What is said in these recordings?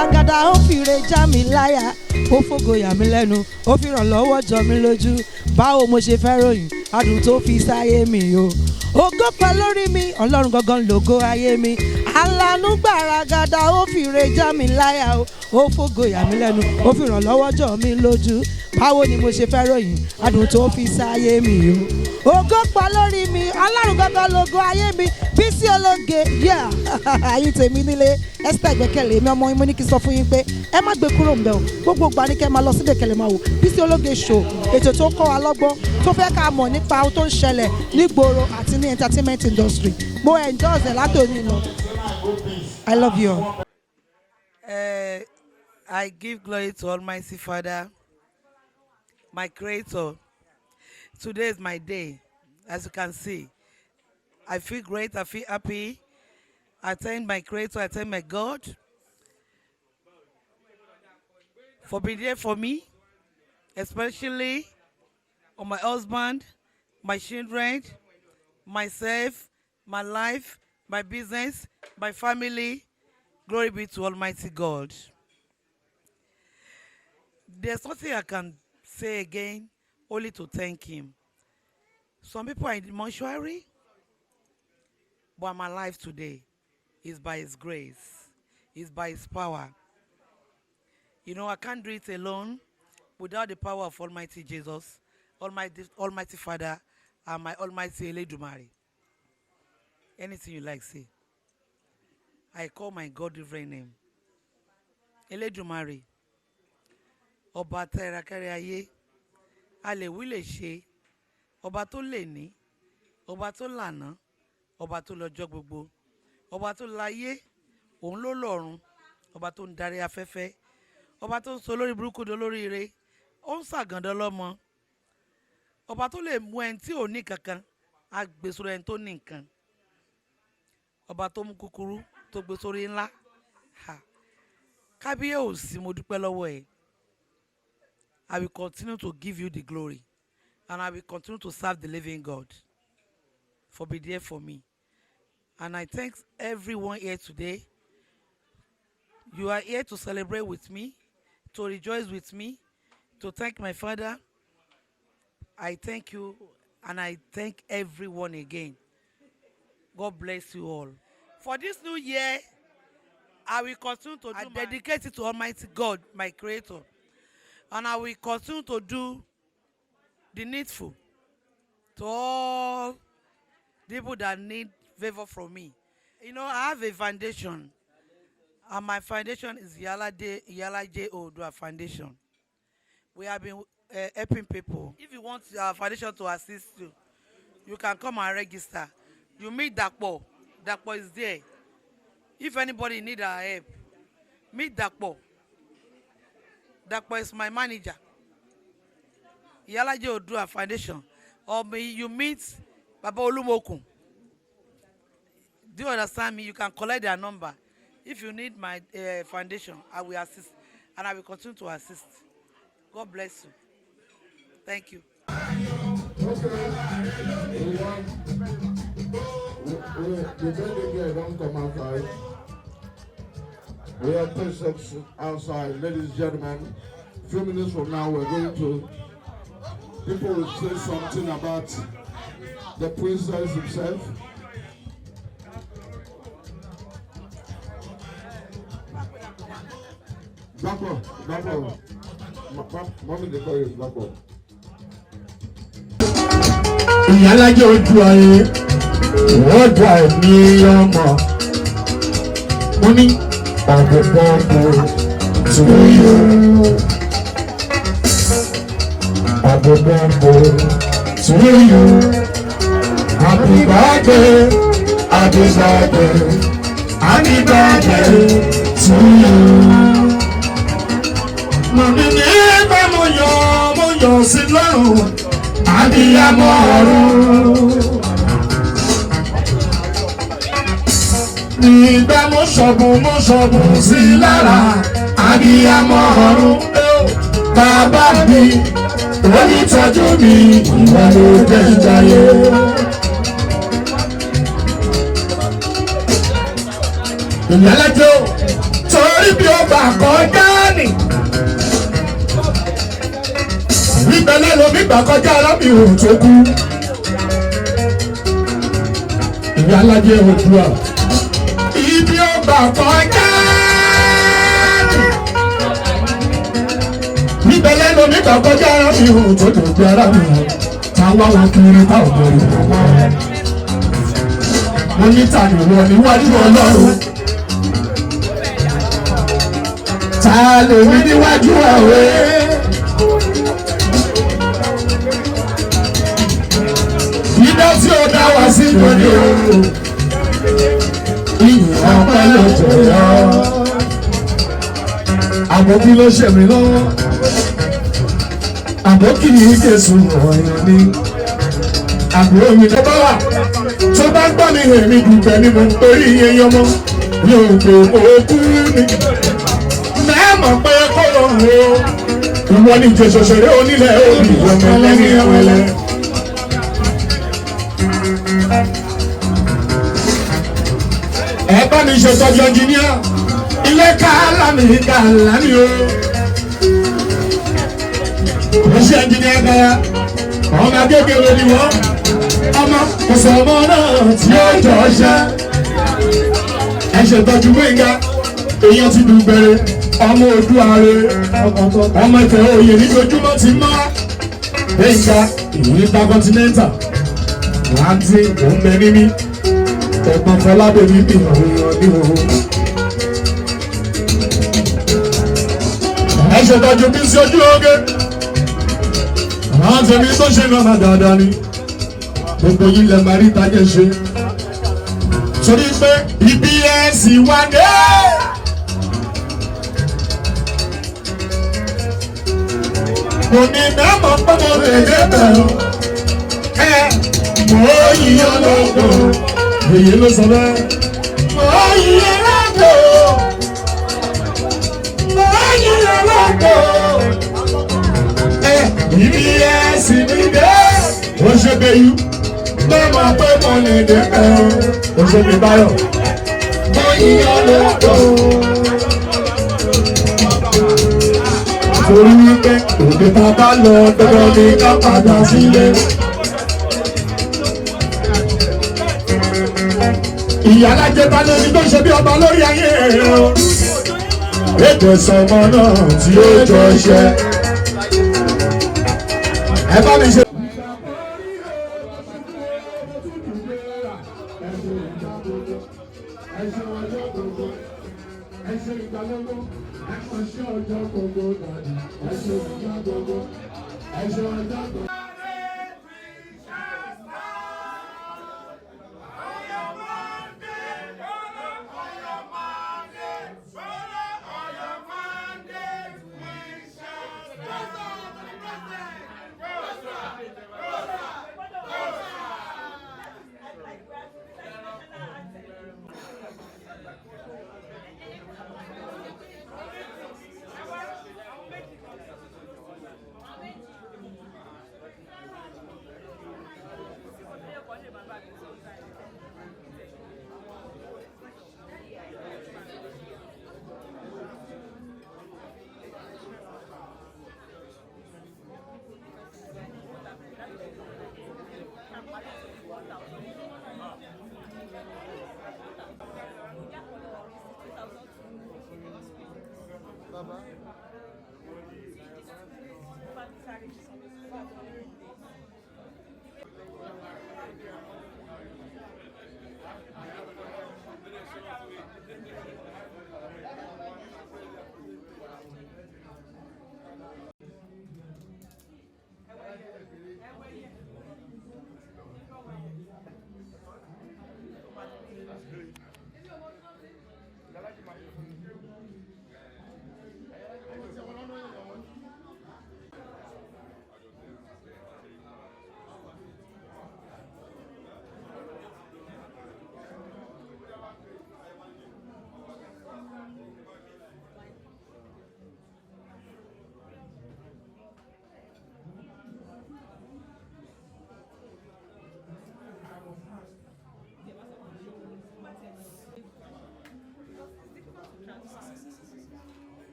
gbaragada ó fìrè já mi láyà ó fògo yà mí lẹ́nu ó fi ràn lọ́wọ́ jọ mí lójú báwo mo ṣe fẹ́ ròyìn adùn tó fi sáyé mi o ògo pẹ́ lórí mi ọlọ́run gangan lògo ayé mi alánú gbaragada ó fìrè já mi láyà ó fògo yà mí lẹ́nu ó fi ràn lọ́wọ́ jọ mí lójú báwo ni mo ṣe fẹ́ ròyìn adùn tó fi sáyé mi o ògo pẹ́ lórí mi ọlọ́run gangan lògo ayé mi Bisi ológe yá ayé tèmi nílé Esther Ìgbẹ́kẹ̀lé mi ọmọ yín mo ní kí n sọ fún yín pé ẹ má gbé kúrò ń bẹ̀ o gbogbo ìgbà ní kẹ́ máa lọ síbẹ̀ kẹ́lẹ́ máa wò Bisi ológe show ètò tó kọ́ wa lọ́gbọ́n tó fẹ́ ká mọ̀ nípa ohun tó ń ṣẹlẹ̀ nígboro àti ní entertainment industry mo enjoy ẹ̀ látòní lọ. I love you all. I give glory to Almighty Father, my Creator. Today is my day, as you can see. I feel great, I feel happy. I thank my Creator, I thank my God for being there for me, especially on my husband, my children, myself, my life, my business, my family. Glory be to Almighty God. There's nothing I can say again, only to thank Him. Some people are in the mortuary, but I'm alive today. It's by His grace. It's by His power. You know, I can't do it alone without the power of Almighty Jesus, Almighty Father, and my Almighty Eledumare. Anything you like, say. I call my God different name. Eledumare. Ọba tẹ́ra kárí ayé. A lè wí lè ṣe. Ọba tó lè ní. Ọba tó lànà. Ọba tó lọ́jọ́ gbogbo. Ọba tó láyé. Òun ló lọ́run. Ọba tó ń darí afẹ́fẹ́. Ọba tó ń sọ lórí burúkú dolórí ire. Ó ń ṣàgàndán lọ́mọ. Ọba tó lè mú ẹni tí ò ní kankan. A gbé sórí ẹni tó ní nǹkan. Ọba tó mú kúkúrú tó gbé sórí ńlá. Kábíyèsí mo dúpẹ́ lọ́wọ́ ẹ. I will continue to give you the glory, and I will continue to serve the living God for being there for me. And I thank everyone here today. You are here to celebrate with me, to rejoice with me, to thank my Father. I thank you, and I thank everyone again. God bless you all. For this new year, I will continue to dedicate it to Almighty God, my Creator. And I will continue to do the needful to all people that need favor from me. You know, I have a foundation, and my foundation is Iyalaje Oodua Foundation. We have been helping people. If you want our foundation to assist you, you can come and register. You meet Dakpo. Dakpo is there. If anybody need our help, meet Dakpo. Dakpo is my manager. Iyalaje Oodua Foundation. Or you meet Baba Olumokun. Do you understand me? You can collect their number. If you need my foundation, I will assist. And I will continue to assist. God bless you. Thank you. Don't come outside. We have patients outside, ladies and gentlemen. A few minutes from now, we're going to. People will say something about the princess himself. Dapper. Mommy, they call you Dapper. Iyalaje Oodua Oodua mi ọmọ. Mommy, happy birthday to you. Happy birthday to you. Happy birthday, happy birthday, happy birthday to you. Mommy, nígbà mo yọ̀ sí lọ́rùn, abiyamọ ọ̀run. Nígbà mo ṣọ̀bùn sí lára, abiyamọ ọ̀run. Bàbá mi, onítọ́jú mi, ìwọ ló jẹ́ ìjayé. Iyalaje torí bí ó gbà kọjá nì. Ìbẹ̀lẹ̀ lomi gbà kọjá arábìnrin tó kú. Iyalaje Oodua. Ibi ó gbà kọjá nì. Ìbẹ̀lẹ̀ lomi gbà kọjá arábìnrin tó dògbé arábìnrin. Táwa wọn kiri tá ò bẹ̀rù wọn. Mo ní tani wọ níwájú Ọlọ́run. Ta lè rí níwájú ọ̀rẹ́? Ìdá tí ó dá wá sí lórí o. Ìyìn ọpẹ́ ló jẹ yọ. Àmọ́ kí ló ṣe mí lọ́wọ́? Àmọ́ kí ni Jésù ọ̀yàn ni? Àbúrò mi tó bá wà tó bá gbọ́ mi èmi dùgbẹ́ ni mo ń torí iye yọmọ. Mi ò gbé òkú ni. Mẹ́mọ̀ pé kó lọ wo. Ìwọ ni ìjẹsọ̀sẹ̀ré onílẹ̀ òbí ọmọ ẹlẹ́ni ẹ̀wẹ̀lẹ̀. Ẹ bá mi ṣètọ́jú ẹnjìníà. Ilé kàlámì o. Mo ṣe ẹnjìníà káyà. Ọmọ akékeré ni wọ́n. Ọmọ kò sọ ọmọ náà tí ó jọ ṣẹ́. Ẹ ṣètọ́jú Gbénga. Èèyàn ti dùn bẹ̀rẹ̀. Ọmọ Oòduà ọmọ ìfẹ́ òye níjojúmọ́ ti mọ́. Gbénga ìwé gba continental. Láti òun bẹ níbí. Ẹ̀gbọ́n Fọlábẹ́bí bí òun ní òun. Ẹ ṣètọ́jú Bisi ojú oge. Àwọn tèmi tó ṣe náà dáadáa ni. Gbogbo yìí lè máa rí ìtajẹ́ ṣe. Torí pé ibi ẹ̀sìn wà dé. Kò ní mẹ́mọ̀ pọ́nmọ́ rèé bẹ̀rù. Mo yíyan lóko. Èyí ló sọ bẹ́ẹ̀. Mo yíyan lóko. Mo yíyan lóko. Ibi ẹ̀sìn mi dé. Ó ṣe bẹ́yù. Mẹ́mọ̀ pé mo lè dé bẹ̀rù. Ó ṣe bí báyọ̀. Mo yíyan lóko. Torí wípé òde tá a bá lọ dandan ní ká padà sílé. Iyalaje ta lórí tó ṣe bí ọba lórí ayé o. Ètò ìsọmọ náà tí ó jọ ṣẹ. Ẹ bá mi ṣe.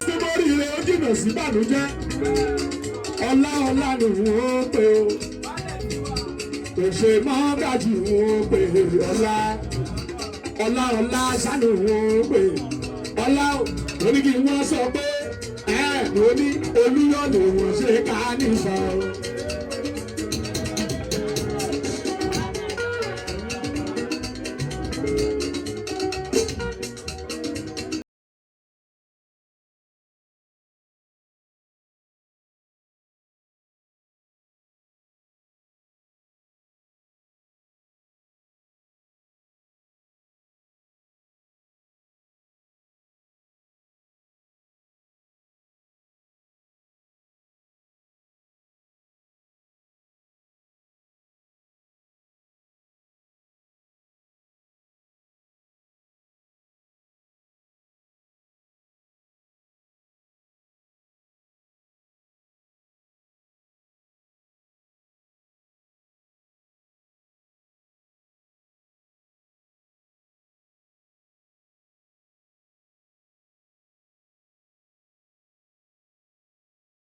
Nítorí ilé ó jìnnà sí ìbànújẹ́, ọlá ọlá ni wọ́n pè ó. Òṣè mọ́ gàjì wọ́n pè ọlá. Ọlá ọlá sánú wọ́n pè ọlá oníkì wọ́n sọ pé mo ní olúyọ̀ lè wọ́n ṣe ká nífà o.